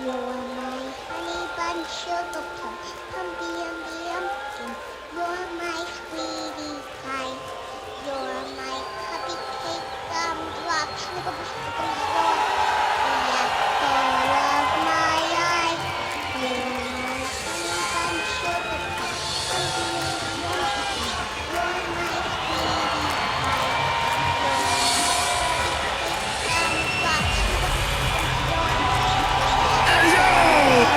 You're my honey bun sugar plum, humpy umby umpkin. You're my sweetie pie. You're my cupcake gumdrop, sugar sugar roll. The apple of my eye. You're my honey bun sugar plum, humpy umby umpkin. You're my sweetie pie. You're my cupcake gumdrop, sugar sugar roll.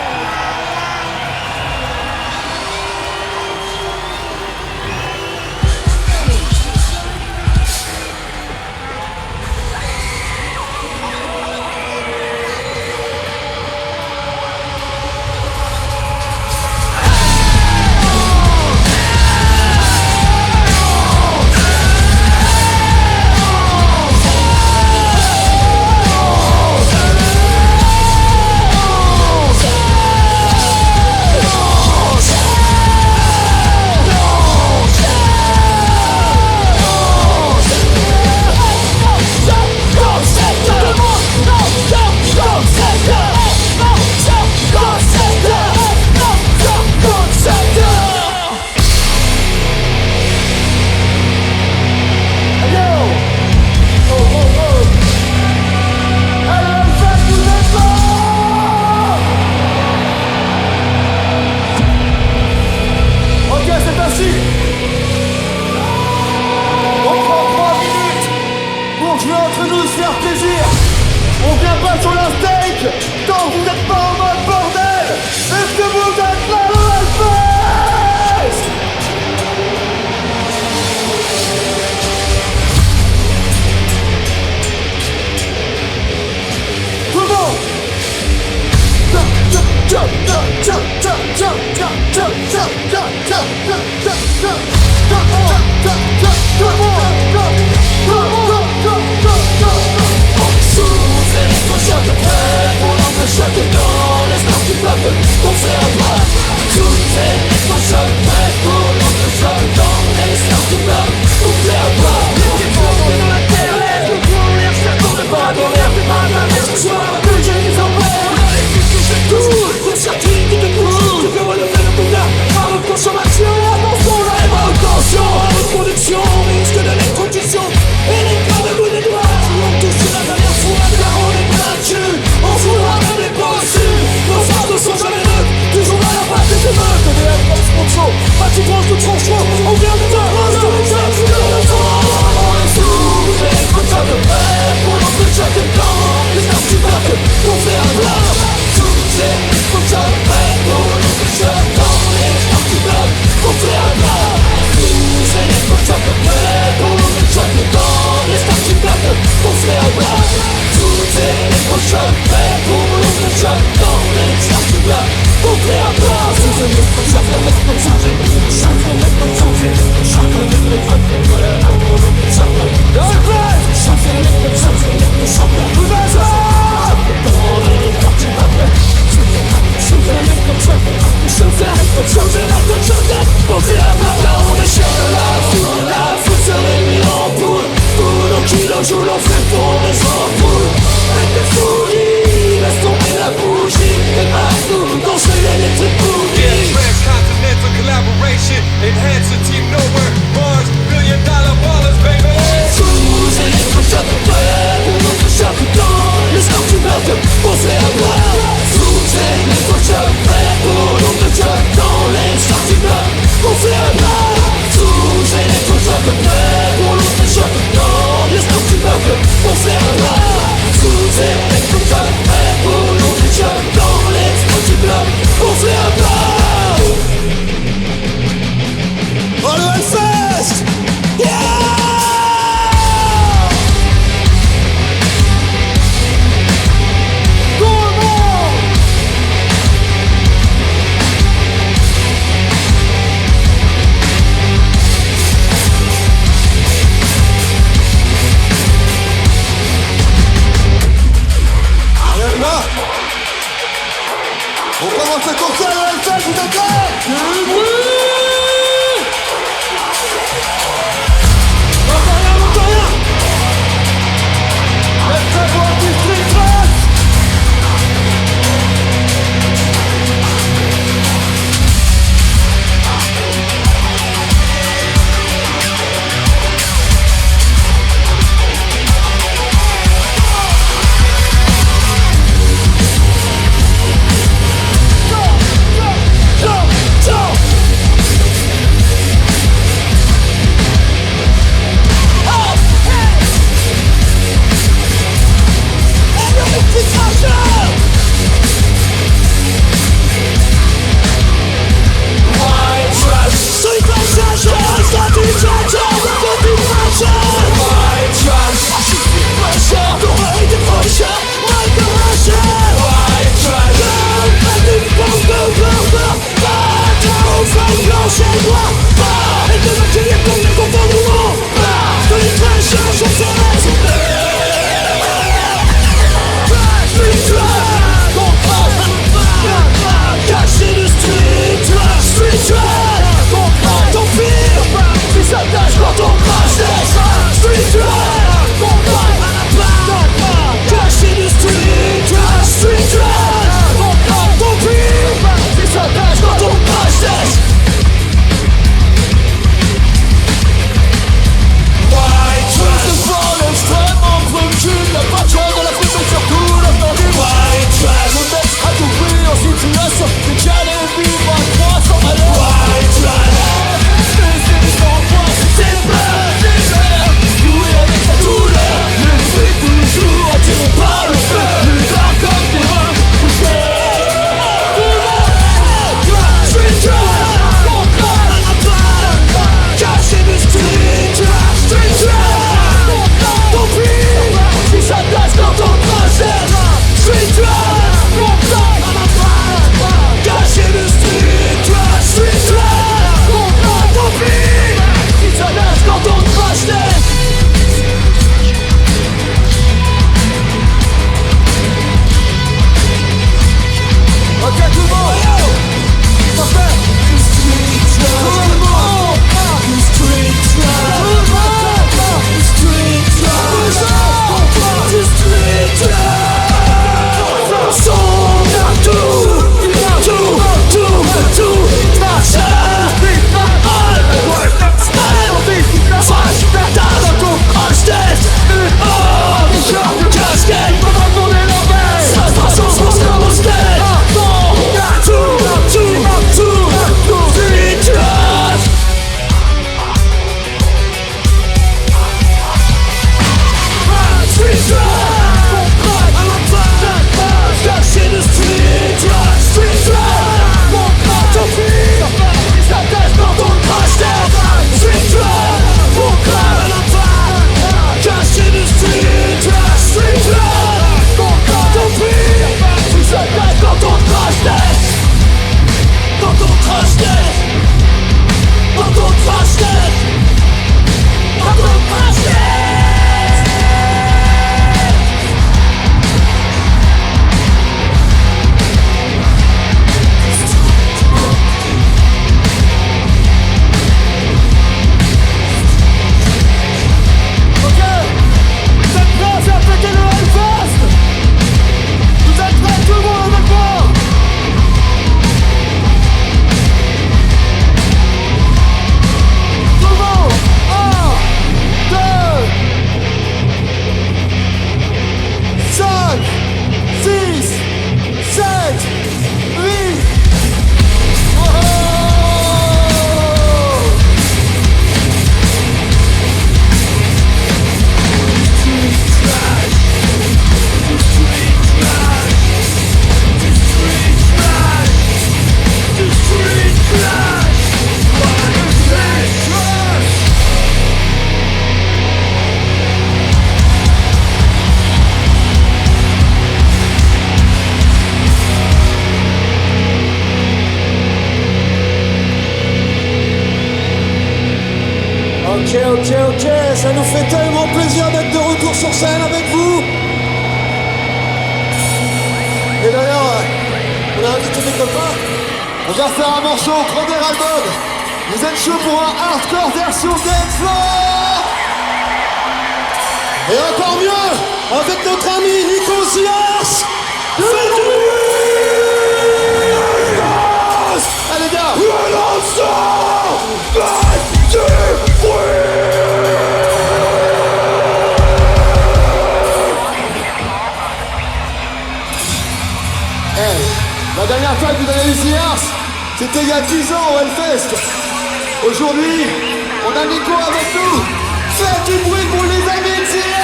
ça nous fait tellement plaisir d'être de retour sur scène avec vous. Et d'ailleurs, on a invité mes copains. On va faire un morceau au premier album. Vous êtes chaud pour un hardcore version dance floor? Et encore mieux, avec notre ami Nico Sias. Faites du bruit! Allez les gars, la dernière fois que vous avez eu Sias, c'était il y a 10 ans au Hellfest. Aujourd'hui, on a Nico avec nous. Faites du bruit pour les amis de Sias!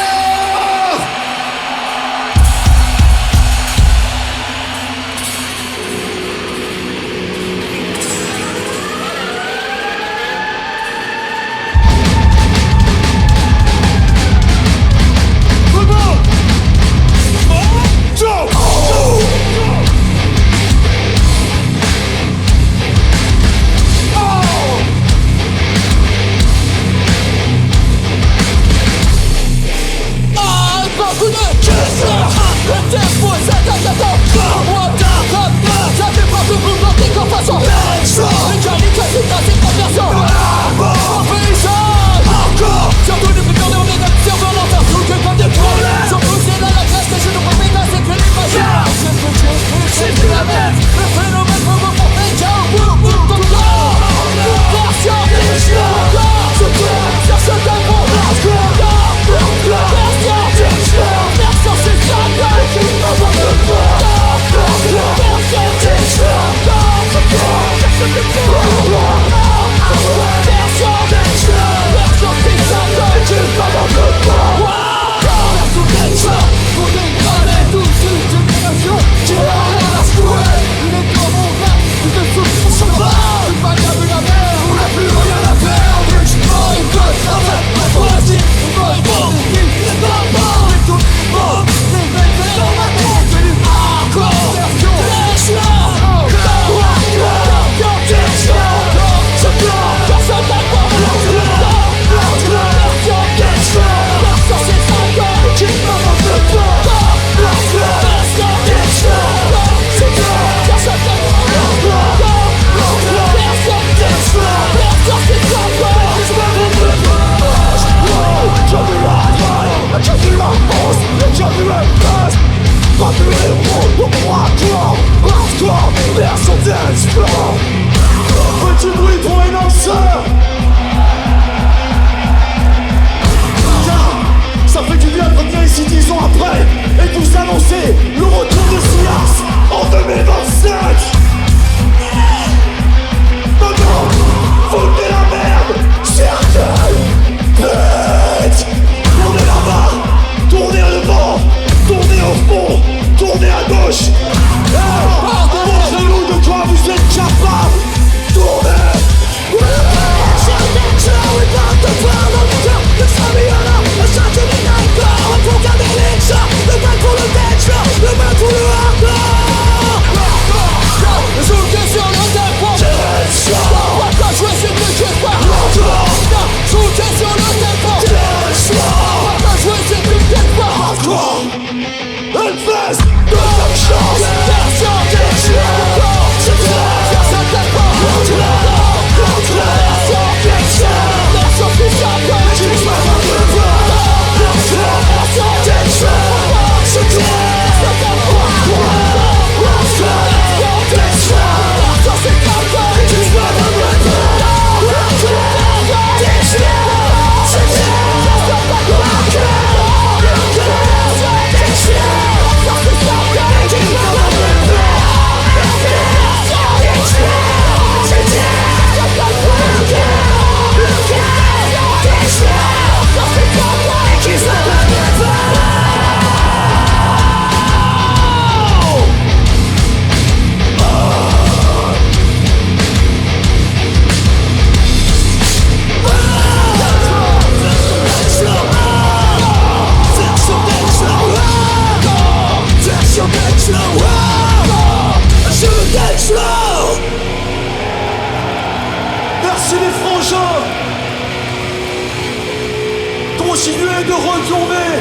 continuer de retourner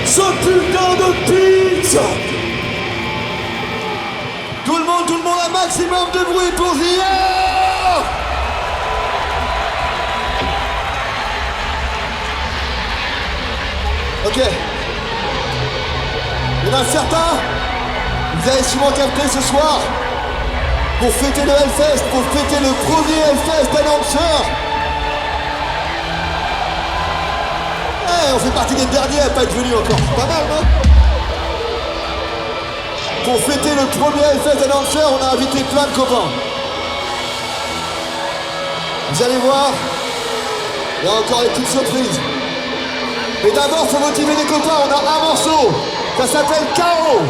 ce putain de pizza. Tout le monde, un maximum de bruit pour Zia. Ok. Il y en a certains, vous avez sûrement capté ce soir, pour fêter le Hellfest, pour fêter le premier Hellfest Announcer. On fait partie des derniers à pas être venus encore. Pas mal, non? Pour fêter le premier Hellfest Announcer, on a invité plein de copains. Vous allez voir, il y a encore des petites surprises. Mais d'abord, faut motiver les copains, on a un morceau. Ça s'appelle Chaos.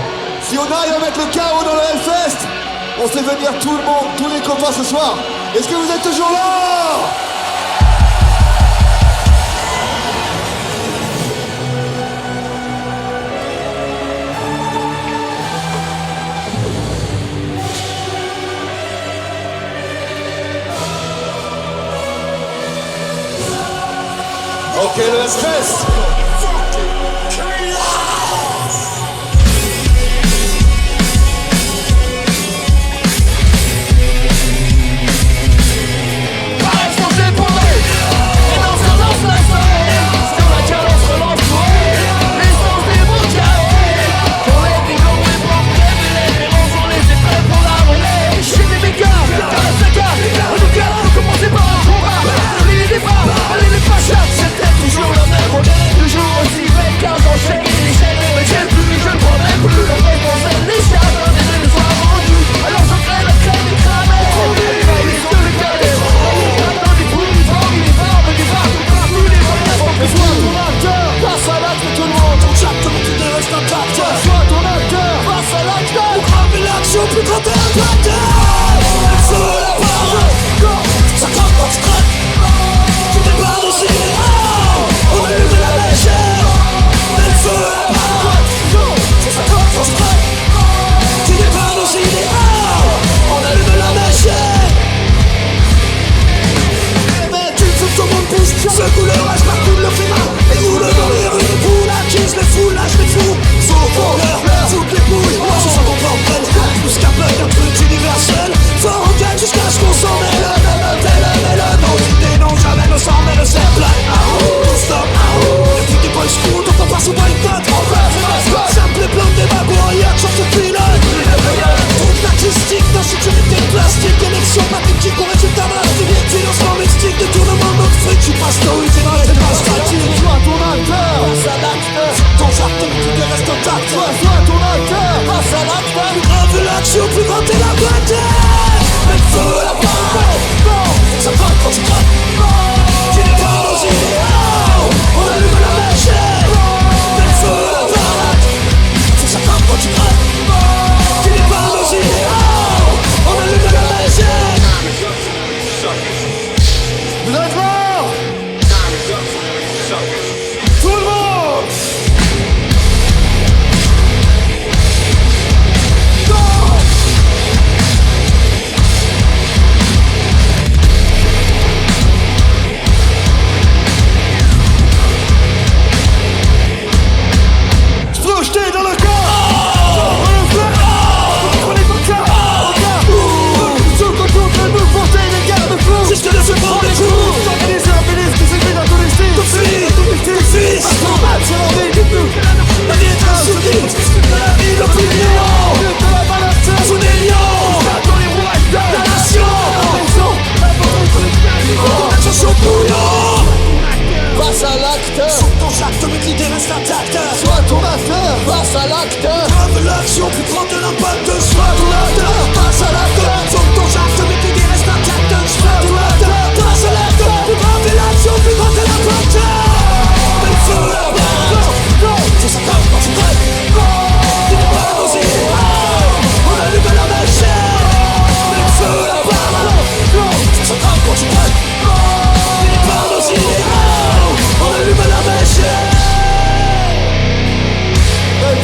Si on arrive à mettre le chaos dans le Hellfest, on fait venir tout le monde, tous les copains ce soir. Est-ce que vous êtes toujours là? Ok, le Hellfest.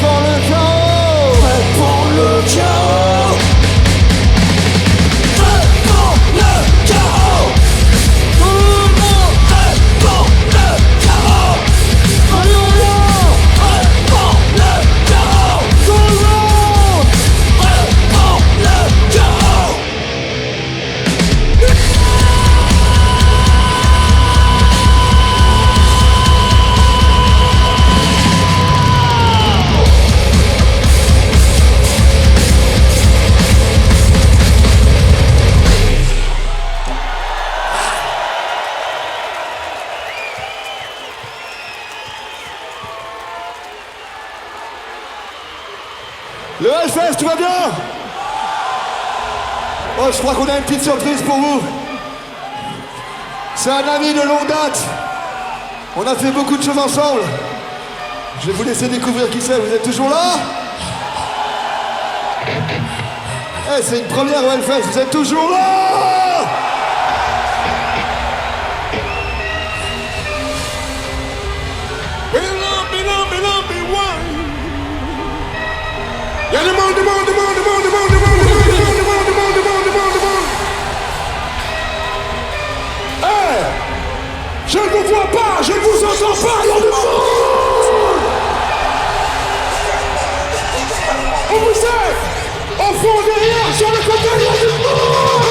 Pour le Le Hellfest, tout va bien? Oh, je crois qu'on a une petite surprise pour vous. C'est un ami de longue date. On a fait beaucoup de choses ensemble. Je vais vous laisser découvrir qui c'est. Vous êtes toujours là? Eh, c'est une première au Hellfest. Vous êtes toujours là? Y'a du monde. Hey! Je ne vous vois pas, je ne vous entends pas, y'a du monde! Où vous êtes? Au fond, derrière, sur le côté, y'a du monde!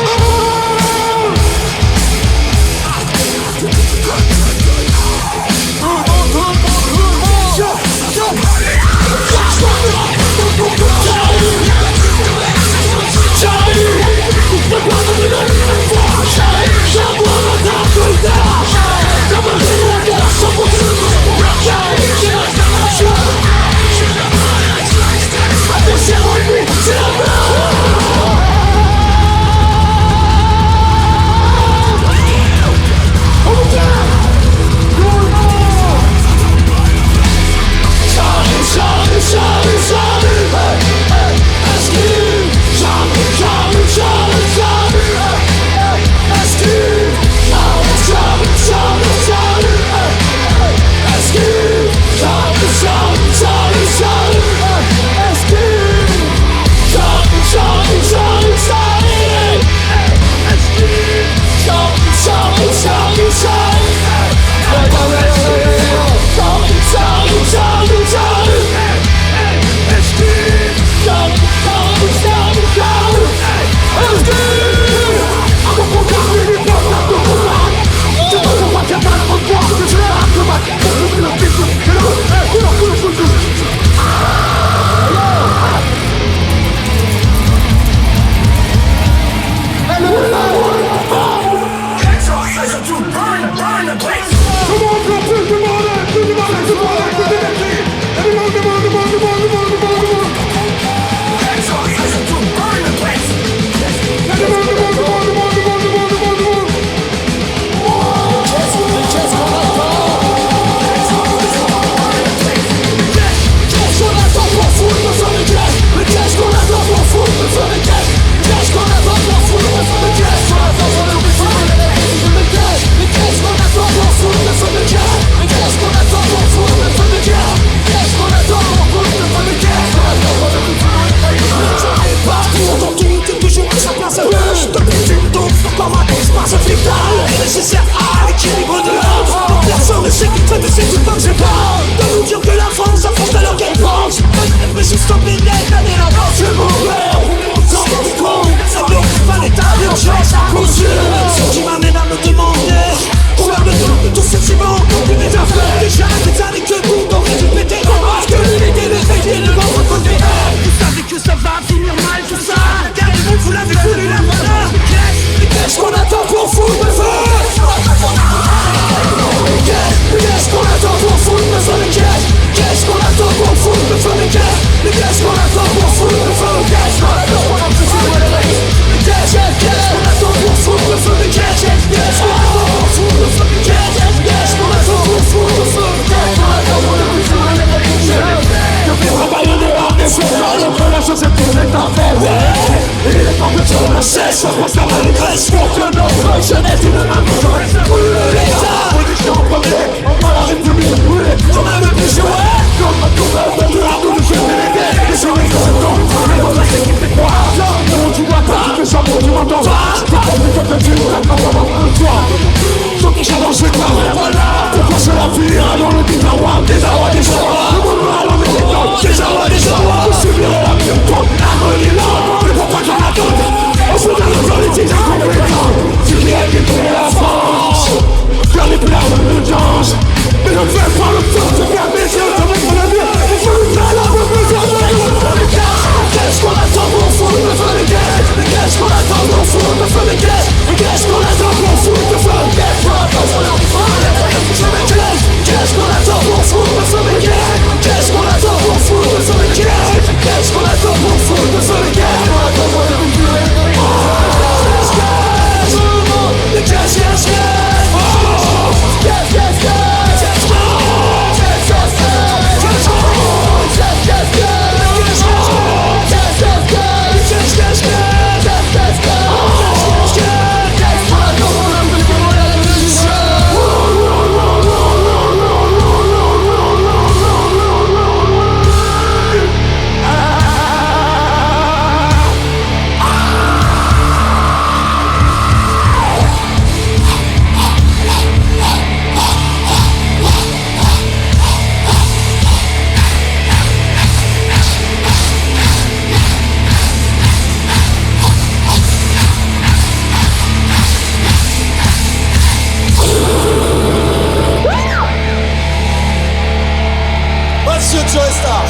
Joe Star.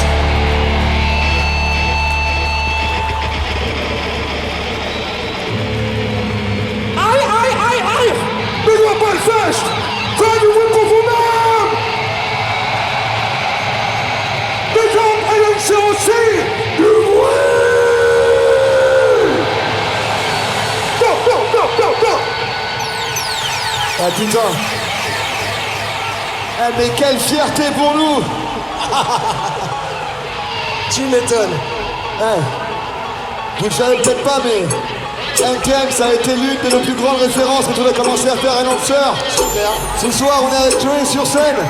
Aïe, aïe, aïe, aïe. Benoît Balfest, faites du bruit pour vous-même. Mesdames et messieurs aussi, du bruit. Go, go, go, go, go. Ah putain. Ah mais quelle fierté pour nous. Tu m'étonnes. Eh, vous ne savez peut-être pas, mais NTM, ça a été l'une de nos plus grandes références quand on a commencé à faire Announcer. Ce soir, on est avec Joey sur scène.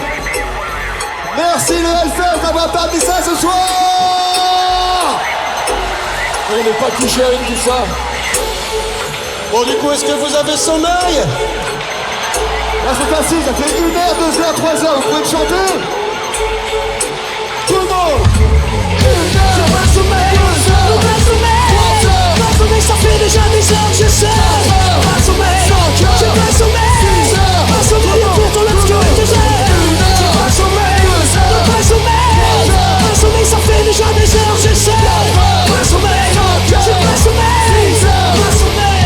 Merci le Hellfest d'avoir permis ça ce soir. On n'est pas couché avec tout ça. Bon, du coup, est-ce que vous avez sommeil? Là, c'est facile, ça fait 1h, 2h, 3h, vous pouvez me chanter? Tout le monde! Ça fait déjà des heures, j'essaie. Pas sommeil, j'ai pas sommeil. Pas sommeil pour ton obscurité. J'ai pas sommeil, pas sommeil. Pas sommeil, ça fait déjà des heures, j'essaie. Pas sommeil, j'ai pas sommeil. Pas sommeil.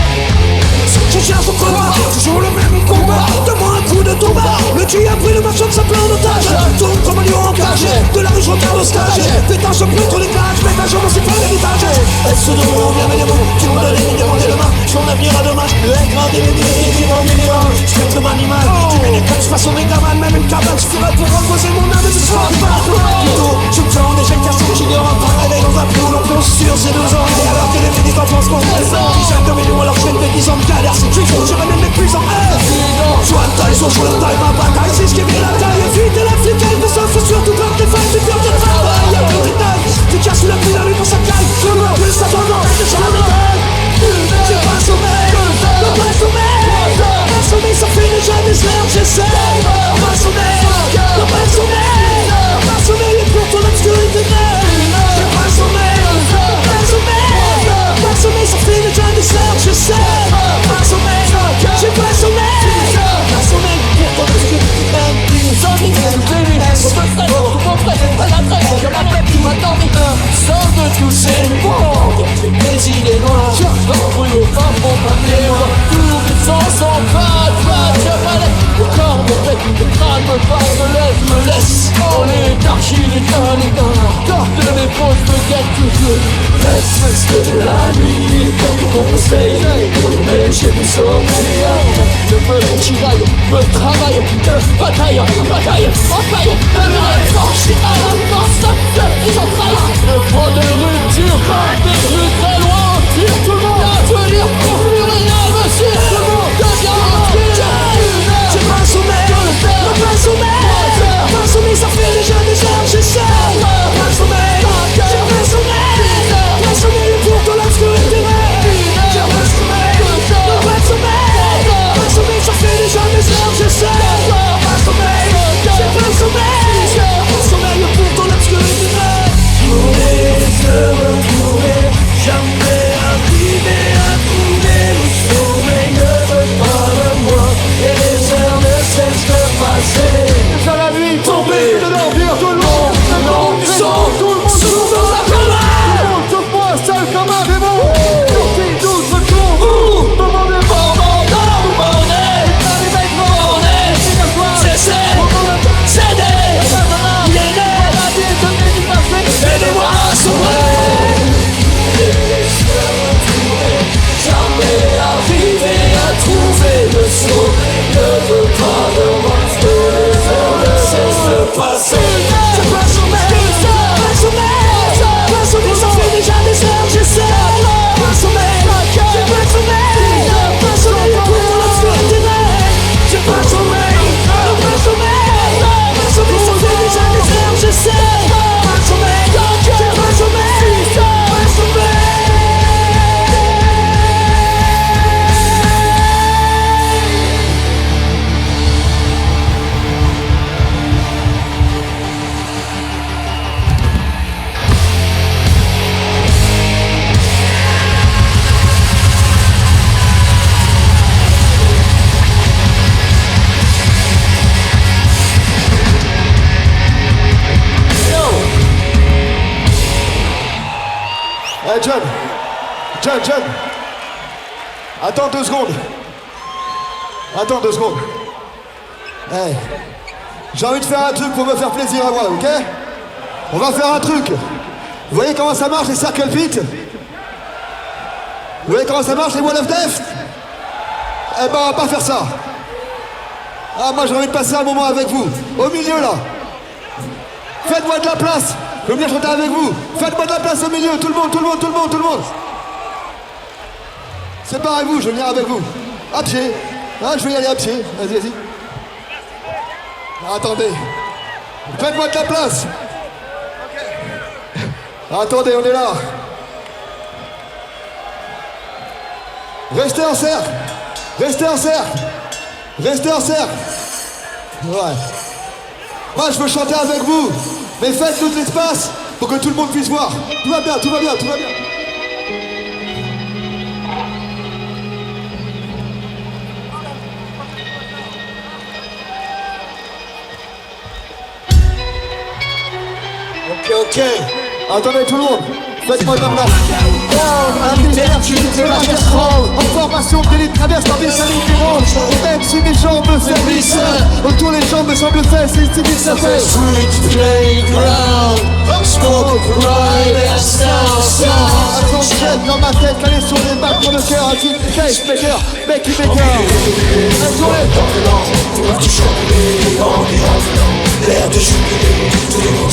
Je cherche au combat, toujours le même combat. Donne-moi un coup de tomba. Le tuer a pris le marchand de sa plein d'otages. Tourne comme un lion engagé. De la rue je regarde au stage. Pétage je prends trop les gages. Pétage je m'en suis pas l'héritage. Est-ce de mon bien mais les mots qui m'ont donné les demander demain. Son avenir à dommage. L'écran des minimums. Spectre animal. Tu mets des coachs face au mégaman. Même une cabane suffirait pour reposer mon âme. Et ce soir plutôt, je me sens déjà cassé. J'ignore un pas réveil dans un flou. On pense sur ces 2 ans. Et alors que les médicaments pensent qu'on présent. Ils savent 2 millions alors je fais 10 ans de galère. C'est juste que je ramène mes puissants. Soit de taille, soit je la taille. Ma bataille, c'est ce qui vient la taille. Évite la flic, elle veut ça. Faut surtout quand t'es fan, tu perds ton travail. Y'a plus de détails. Tu casses la pluie, la nuit pour sa caille. Je meurs, plus ça pendant. J'ai la médaille. J'ai pas sommeil. Pas sommeil. Pas sommeil, ça fait déjà des heures. J'essaie. Pas sommeil. Pas sommeil. Pas sommeil, et pour ton obscurité. J'ai pas sommeil. Pas sommeil. Pas sommeil, ça fait déjà des heures. J'essaie. Pas sommeil. J'ai pas sommeil. Pas sommeil, pour ton obscurité. Sans de toucher le monde. Mais il est noir. L'embrouille pas pour m'amener loin. Tous mes sens sont pas le corps me fait, le crâne me passe, le lève, me laisse. On est d'archi, les gars, de l'épaule, me guette toujours. Laisse de la nuit, comme conseil. Mais j'ai du sommeil. Je veux mon chiraille, me travaille, bataille, empaille. Le rêve forché à la force, ils en trahissent. Le point de rupture, des rues très loin. Tire tout le monde à venir pour plus rien me suivre. Tout le monde devient j'ai pas sommeil, pas sommeil. Pas sommeil, ça fait déjà des heures, j'essaie. Pas sommeil, j'ai pas sommeil. Pas sommeil pour ton obscurité. J'ai pas sommeil, pas sommeil. Pas sommeil, ça fait déjà des heures, j'essaie. Pas sommeil, j'ai pas sommeil. Pas sommeil pour ton obscurité. Trouver, se retrouver, jamais arriver à trouver. Le sommeil ne veut pas de moi. Et les heures ne cessent de passer. Jusqu'à la nuit, Tomber de l'envie, tout le monde, le nom du sang, tout le monde sous dans la colère. tout le monde sauf moi, seul comme un démon. Sorti d'où ce con, demandez pas. Aidez-moi à sauver. Jamais arriver à trouver le saut. Ne veux pas de moi, que les heures ne cessent de passer. J'ai pas sommeil, pas sommeil. Pas sommeil, ça fait déjà des heures, j'essaie. Pas sommeil, j'ai pas sommeil. Pas sommeil pour l'obscurité. J'ai pas sommeil, pas sommeil. Pas sommeil, ça fait déjà des heures, j'essaie. Pas sommeil, j'ai pas sommeil. Pas sommeil. Hey, John. Attends 2 secondes. Hey. J'ai envie de faire un truc pour me faire plaisir à moi, ok? On va faire un truc. Vous voyez comment ça marche les circle pits? Vous voyez comment ça marche les wall of death? Eh ben on va pas faire ça. Ah moi j'ai envie de passer un moment avec vous. Au milieu là. Faites-moi de la place. Je veux bien chanter avec vous. Faites-moi de la place au milieu. Tout le monde. Séparez-vous, je vais venir avec vous. À pied. Ah, je vais y aller à pied. Vas-y. Attendez. Faites-moi de la place. Attendez, on est là. Restez en cercle. Ouais. Moi, je veux chanter avec vous. Mais faites tout l'espace pour que tout le monde puisse voir. Tout va bien. Ok. Attendez tout le monde. Faites-moi de la place. Un militaire qui était la casserole. En formation d'élite traverse la ville salive du monde. Même si mes jambes me faiblissent, autour les jambes me semblent faibles. C'est une ça fait. Street playground, smoke, ride and sound. Attention, dans ma tête, l'aller sur les balles pour le cœur. Un petit pacemaker, Becky Baker. L'air de jubilé, tous les mots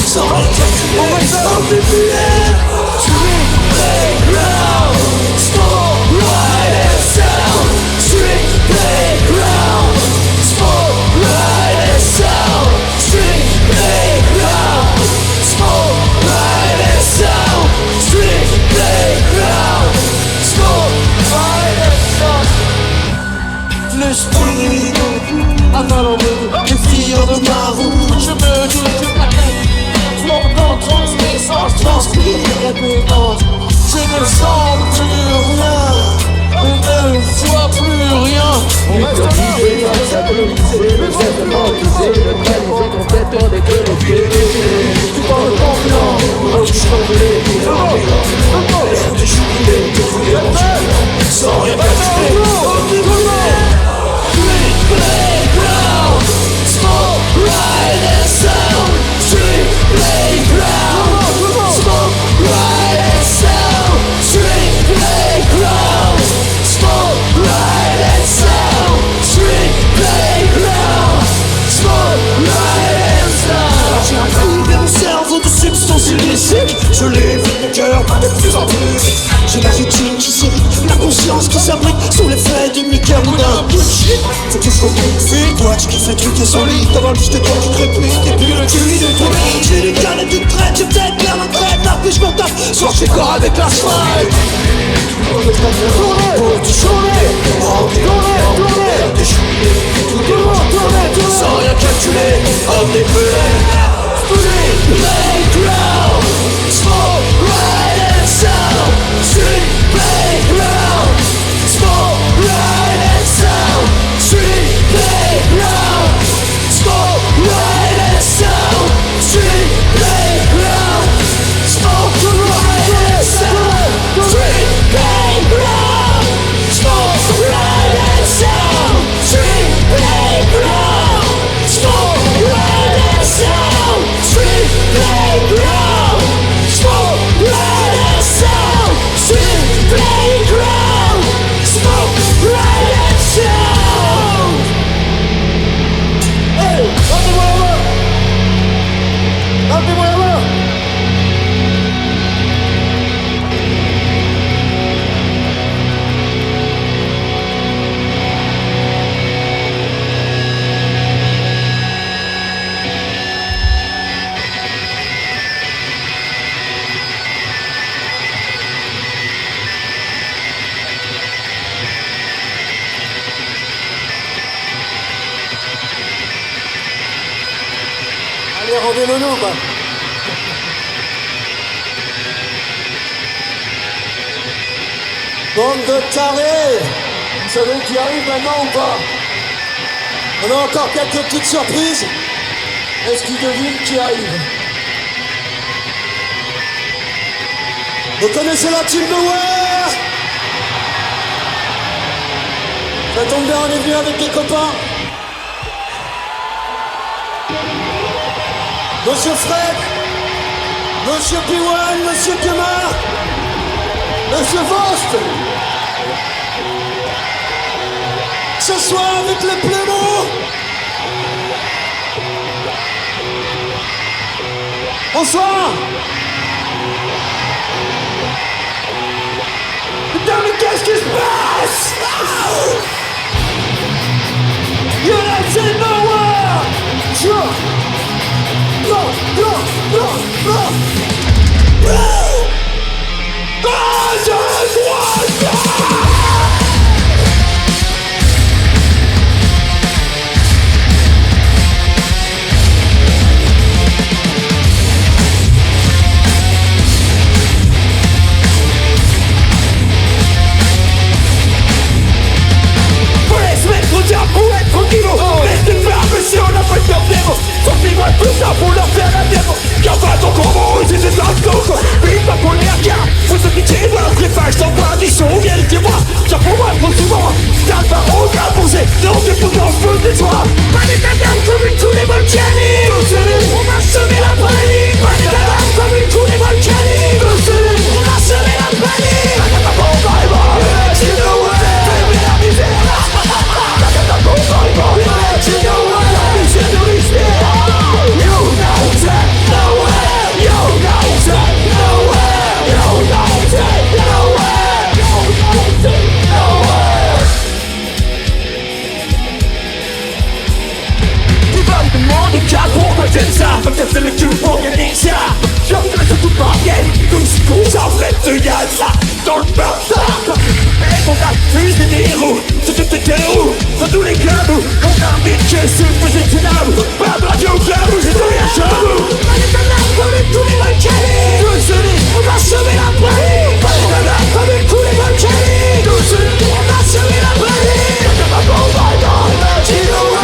sans rien calculer. En PPM, street playground, smoke, ride and sound. Street playground, smoke, ride and sound. Street playground, smoke, ride and sound. Street playground, smoke, ride and sound. Le speed avant les filles de ma roue, je me doute que ma tête longtemps transmissance transpire répétante. Je ne sens plus rien, je ne vois plus rien. On reste motivé, symboliser, le fait memoriser, neutraliser ton tête hors des connectés. Tu parles de ton plan, tu changeais les ambiants. L'air de jubilé, de fouiller mon jubilant, sans rien calculer. Playground, smoke, ride and sound. Street playground, smoke, ride and sound. Street playground, smoke, ride and sound. Street playground, smoke, ride and sound. J'ai un coup vers mon cerveau de substances illicites. Je l'ai vu mon cœur bat de plus en plus. J'ai la routine qui s'irrite, la conscience qui s'abrite sous l'effet d'une liqueur ou d'un bullshit. Faut qu'il faut bouffer, toi tu kiffes les trucs et solides. T'as juste des temps qui crépitent et puis le cul de ton lit. J'ai des canettes de traite, j'ai peut-être bien ma traite. La puis je m'en tape, soir j'ai corps avec la smile. Pour te tourner, sans rien calculer, omnipotent. Playground, smoke, ride and sound. Street playground, smoke, ride and sound. Street playground, smoke, ride and sound. Street playground, smoke, ride and sound. Street playground, smoke, ride and sound. Street playground, smoke, ride and sound. Street playground, smoke, ride and sound. Street playground, smoke, ride and sound. Hey, rendez-moi la main. Rendez-moi la main. Allez, rendez-le nous, quoi. Bande de tarés. Vous savez qui arrive maintenant ou pas? On a encore quelques petites surprises. Est-ce qu'ils devinent qui arrive? Vous connaissez la team Nowhere? Ça tombe bien, on est venu avec des copains. Monsieur Fred, Monsieur P1, Monsieur Kemar, Monsieur Vost. Ce soir avec les Plémos. Bonsoir. Putain, mais qu'est-ce qui se passe? United Nowhere. Tout ça pour leur faire la démo. Y'a pas ton combo, c'est des ascos. Vive pas pour les hackers. Faut se pitié, voilà, préfère, j't'en parle du son, viens le témoin. Y'a pour moi, trop souvent. T'as pas aucun posé, non, t'es pour dans ce feu des soirs. Pas des tatanes comme une tous les volcaniques. On va semer la panique. Pas des tatanes comme une tous les volcaniques. On va semer la panique. T'as pas bon, tu know what? Fais la misère. T'as pas bon, tu know what? La misère de l'histoire. Pourquoi j'aime ça? Peut-être le cul pour gagner ça. Je me fais tout parler. Comme si qu'on s'arrête de y'a ça. Dans le bazar. Et on a fusé des héros. C'est tout des héros. Dans tous les clubs. On a mis que c'est faisait une âme. Pas de radio club. J'ai tout rien chelou. Pas de talent comme tous les volcaniques. On va sauver la panique. Pas de talent comme tous les volcaniques. On va sauver la panique. Y'a pas bon bail. Tu know what?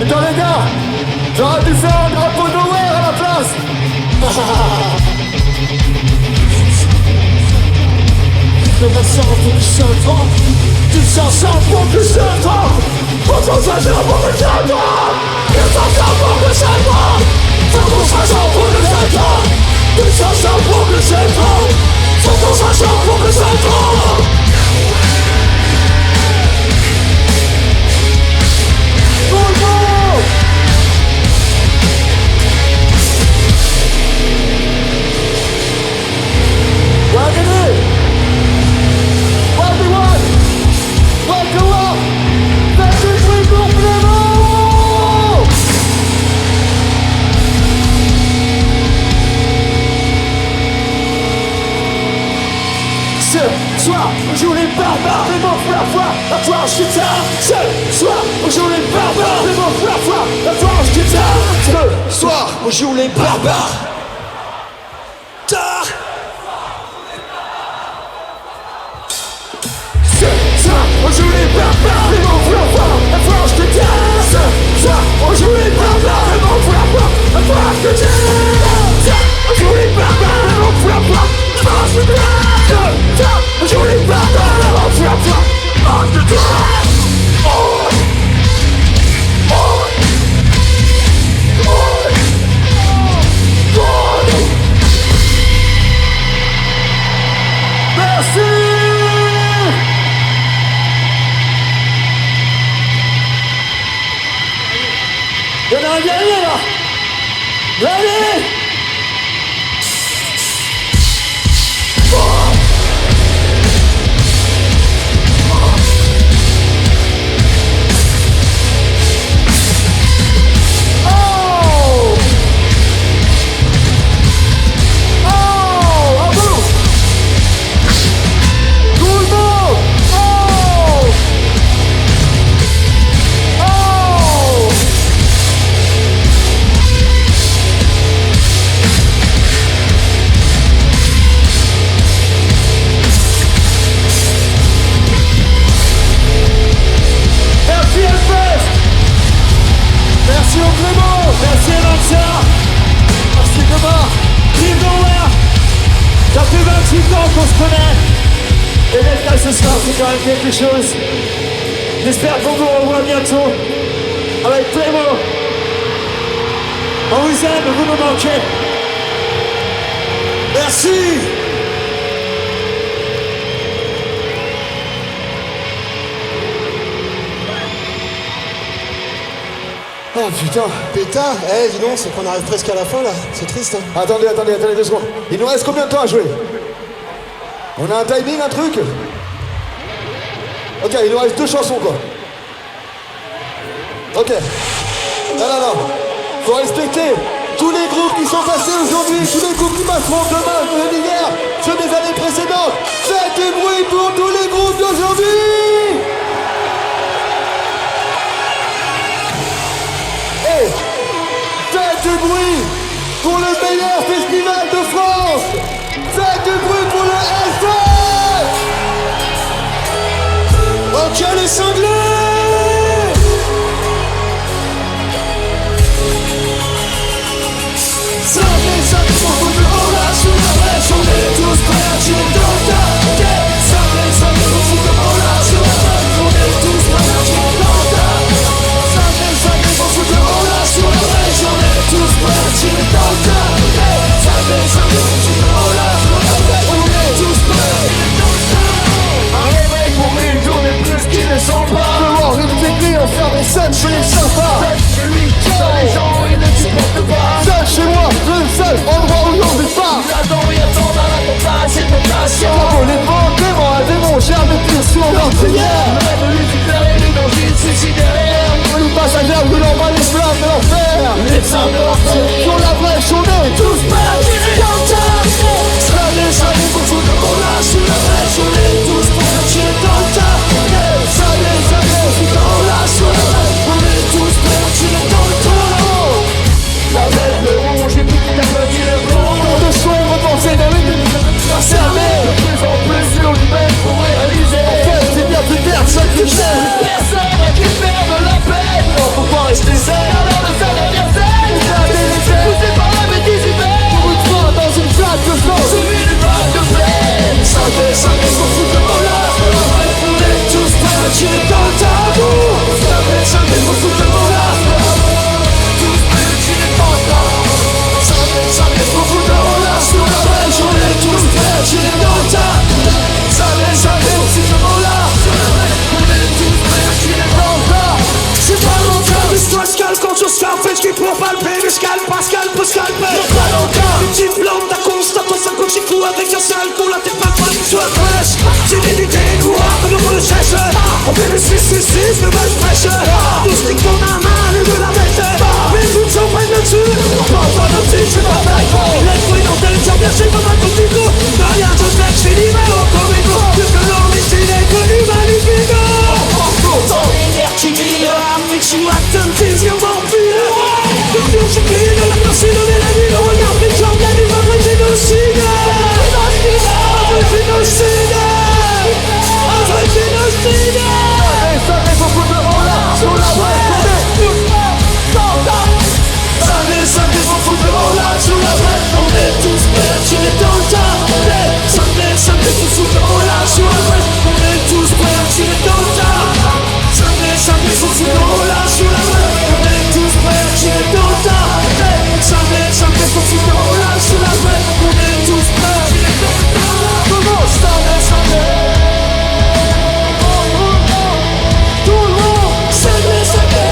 Attends les gars, j'aurais dû faire un drapeau Nowhere à la place. Le vaccin pour que ça trempe. Tu sens ça pour que ça trempe. Faut qu'on fasse un pour que ça trempe. Tu sens ça pour que ça trempe. Faut qu'on fasse un pour que ça trempe. Tu sens ça pour que ça trempe. Faut qu'on fasse un pour que ça trempe. Ce soir, on joue les barbares, les mots pour la foi, la foi en guitare. Ce soir, on joue les barbares, les mots pour la foi, la foi en guitare. Ce soir, on joue les barbares. Ce soir, on joue les barbares, les mots pour la foi, la foi en guitare. Ce soir, on joue les barbares, les mots pour la foi, la foi en guitare. On joue les barbares, les mots pour la foi, la foi en guitare. Je voulais pas dans la frappe en de toi. Merci. Il y en a un dernier là. Allez. 6 ans qu'on se connaît. Et d'être là ce soir, c'est quand même quelque chose. J'espère qu'on vous revoit bientôt. Avec Playmo. On vous aime, vous nous manquez. Merci. Oh putain. Pétard, dis donc, c'est qu'on arrive presque à la fin là, c'est triste hein. Attendez 2 secondes. Il nous reste combien de temps à jouer? On a un timing, un truc? Ok, il nous reste 2 chansons quoi. Ok. Non. Faut respecter tous les groupes qui sont passés aujourd'hui, tous les groupes qui passeront demain, hier, ceux des années précédentes. Faites du bruit pour tous les groupes d'aujourd'hui! Et faites du bruit pour le meilleur festival de France! Faites du bruit pour le Hellfest! Ok les cinglés. Ça fait beaucoup de haut là sous la brèche. On est tous prêts à tirer dans le tas. Ça fait beaucoup de haut là sous la brèche. On est tous prêts à tirer dans le tas. Ça fait beaucoup de haut là sous la brèche. On est tous prêts à tirer dans le tas. Ça fait beaucoup de haut là sous la brèche. On est tous prêts à tirer dans le tas. Un réveil pour une journée plus qu'ils ne sont pas. Voir une technique en faire des scènes chez les sympas. Chez lui, les gens ils ne supportent pas. Seul chez moi, le seul endroit où y'en est pas. Il attend, dans la tentation, c'est tentation. On est bon, démon, un démon, germe de pire sur l'encrière. Le rêve Lucifer et l'évangile suicidaire. Les passagers voulant pas les flammes de l'enfer. Les flammes de l'enfer. Sur la brèche, on est Tous prêts à tirer dans le tas. Salez, beaucoup de haut là sous la brèche. On est tous prêts à tirer dans le tas. Salez, beaucoup de haut là sous la brèche. On est tous prêts à tirer dans le tas. La bête, le rouge et puis qui t'applaudit le blond. de son repensé dans une Fermé, de plus en plus sur lui-même pour réaliser. En fait, c'est bien plus personne qui j'aime. Personne à qui faire de la peine. Non, faut pas rester seul alors de sa dernière scène. Poussé par la bêtise humaine. Pour une fois dans une flaque de sang. Celui du bac de plaine. Santé, faut foutre le voleur. On est tous prêts à tirer dans le tabou. Santé, faut foutre le voleur. Tous prêts à tirer dans le tabou. Santé, faut foutre le voleur. Sur la brèche, on est tous prêts à tirer dans le tabou. Santé, faut foutre le voleur. Sur la brèche, on est tous prêts à tirer dans le tabou. C'est pas longtemps, mais toi scalpe quand tu scalpes. Qui pour palper, mais scalpe, pas scalpe, scalper. Pas longtemps, une petite blonde, t'as constat, toi ça coûte chez coup avec un sale coup, là t'es pas fan, tu as fraîche. J'ai l'unité noire, comme on le cherche. On fait le 666, le match fraîche. Tout ce qu'on a mal et de la bête. Mais tout s'en prennent dessus. On parle pas d'un petit, c'est pas d'accord. Les fruits dans tel tiers, bien chez pas mal comme du coup. T'as rien de fait, c'est numéro comme égo. Puisque l'homme ici n'est connu, magnifique. Dans l'énergie, affection, acte, vision, vampire. Culture, je crie de la classe, de mélodie, le regard, les gens, bien du vrai génocide. Génocide. Un vrai génocide. Ça fait beaucoup de haut là, sur la brèche, on est Santé, faut foutre le haut là, sous la brèche. On est tous prêts à tirer dans le tas. Santé, faut foutre le haut là, sous la brèche. On est tous prêts à tirer dans le tas. Santé, faut foutre le haut là, sous la brèche. On est tous prêts à tirer dans le tas. Santé, faut foutre le haut là, sous la brèche. On est tous prêts à tirer dans le tas. Comment santé. Tout le monde, santé.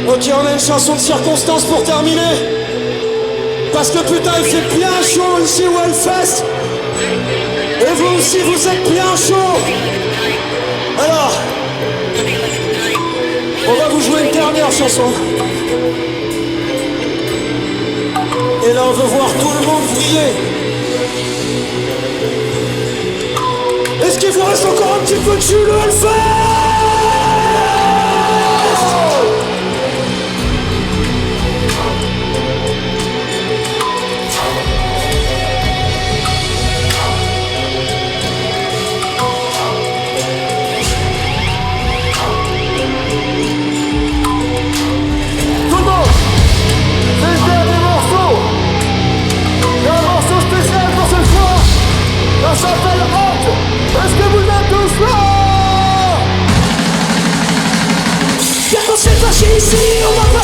Ok, on a une chanson de circonstance pour terminer. Parce que putain, il fait bien chaud ici au Hellfest. Et vous aussi, vous êtes bien chaud. Alors, on va vous jouer une dernière chanson. Et là, on veut voir tout le monde briller. Est-ce qu'il vous reste encore un petit peu de jus, le Hellfest?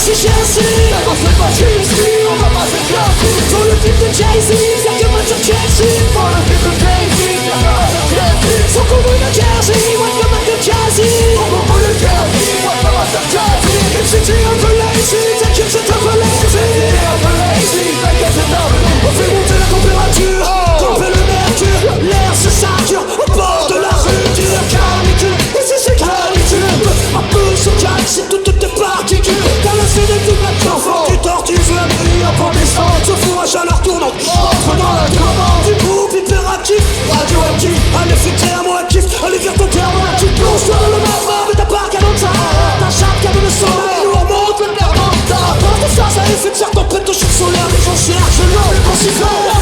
passer Chelsea. On va passer Chelsea, on va passer Chelsea. Pour le clip de Jay-Z, y'a que moi sur Chelsea. Pour le clip de Jay-Z, y'a que moi sur Chelsea. Son combo de Jersey, what the man de Jazzy. Son combo de Jersey, what the man de Jazzy. Même si t'es un peu lazy, t'inquiète c'est un peu lazy. Un peu lazy, t'inquiète c'est un peu lazy. On fait monter la température, tremper le mercure. L'air se sature, au bord de la rupture. Canicule, ici c'est canicule. Un peu se calme, c'est toutes tes particules. Dans le feu de tout maintenant, tu tortues la nuit. Après descente, se fout à chaleur tournante. Entre dans la tourmente du groupe hyperactif, radioactif. Un effet thermoactif, allez vers ton thermoactif. Plonge-toi dans le magma, mais t'as pas qu'à dans ça. Ta chape qui a de le sang, et nous on monte le perdant. Porte ça, ça effet de serre, tempête de chute solaire. Les gens cherchent l'homme, les considèrent.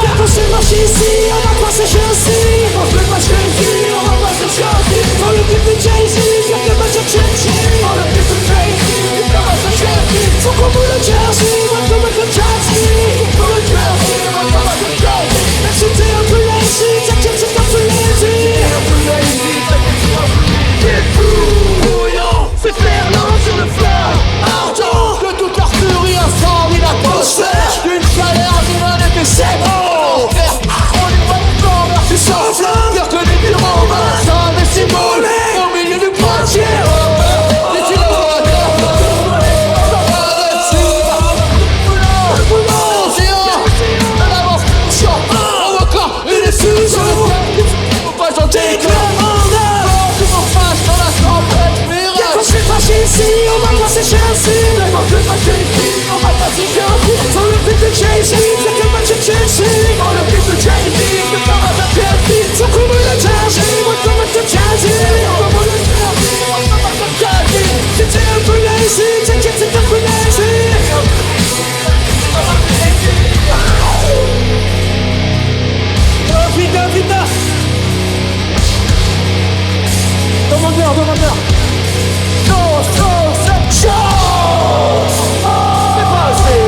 Viens qu'on se marche ici, on va passer Chelsea. On se marche ici, on va passer Chelsea. Dans le but de Jay-Z, viens que match à Chelsea. Dans le but de Jay-Z, viens que match à Chelsea. Faut qu'on boule le Jersey, moi comme un peu Jazzy. Faut le Jersey, moi comme un peu Jazzy. Même si t'es un peu lazy, t'inquiète c'est un peu lazy. Un peu lazy, t'inquiète c'est un peu lazy. C'est fou, bouillant, c'est Fernand sur le flanc. Ardent, de toute leur furie incendie l'atmosphère. D'une chaleur divine et que c'est bon. On y voit le corps, tu sens flamme. Pire que des villes romains, sans des symboles. Au milieu du poitiers. Les tiroirs, une effusion. Faut pas s'en déclarer. Viens qu'on se fait passer ici, on va passer Chelsea. Viens qu'on se fait passer ici, on va passer Chelsea. Dans le but de Jay-Z, viens que match à Chelsea. Dans le but de Jay-Z, viens que match à Chelsea. Son combo de Jersey, moi comme match à Jazzy. Son combo de Jersey, moi comme match à Jazzy. Si t'es un peu lazy, t'inquiète c'est un peu lazy. Vita, vita. Demande-leur. Non, c'est chaud. C'est pas assez.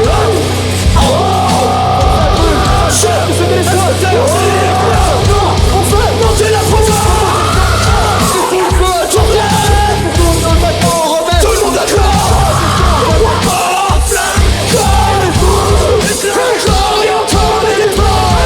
C'est des choses. On fait monter la province. Tout le monde d'accord. Flamme, corps, et encore les départs.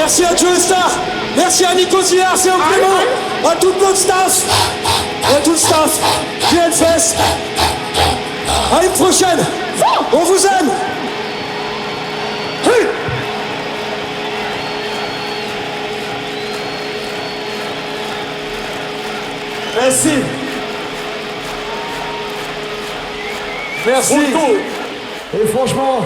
Merci à Joe Star. Merci à Nico Zillard, c'est un Clément. À tout notre staff. À tout le staff. GNFest. À une prochaine. On vous aime. Hey. Merci. Merci. Et franchement,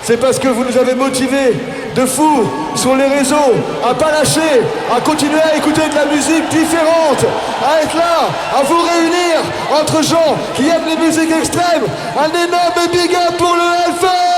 c'est parce que vous nous avez motivés de fou sur les réseaux, à pas lâcher, à continuer à écouter de la musique différente, à être là, à vous réunir entre gens qui aiment les musiques extrêmes. Un énorme big up pour le Hellfest!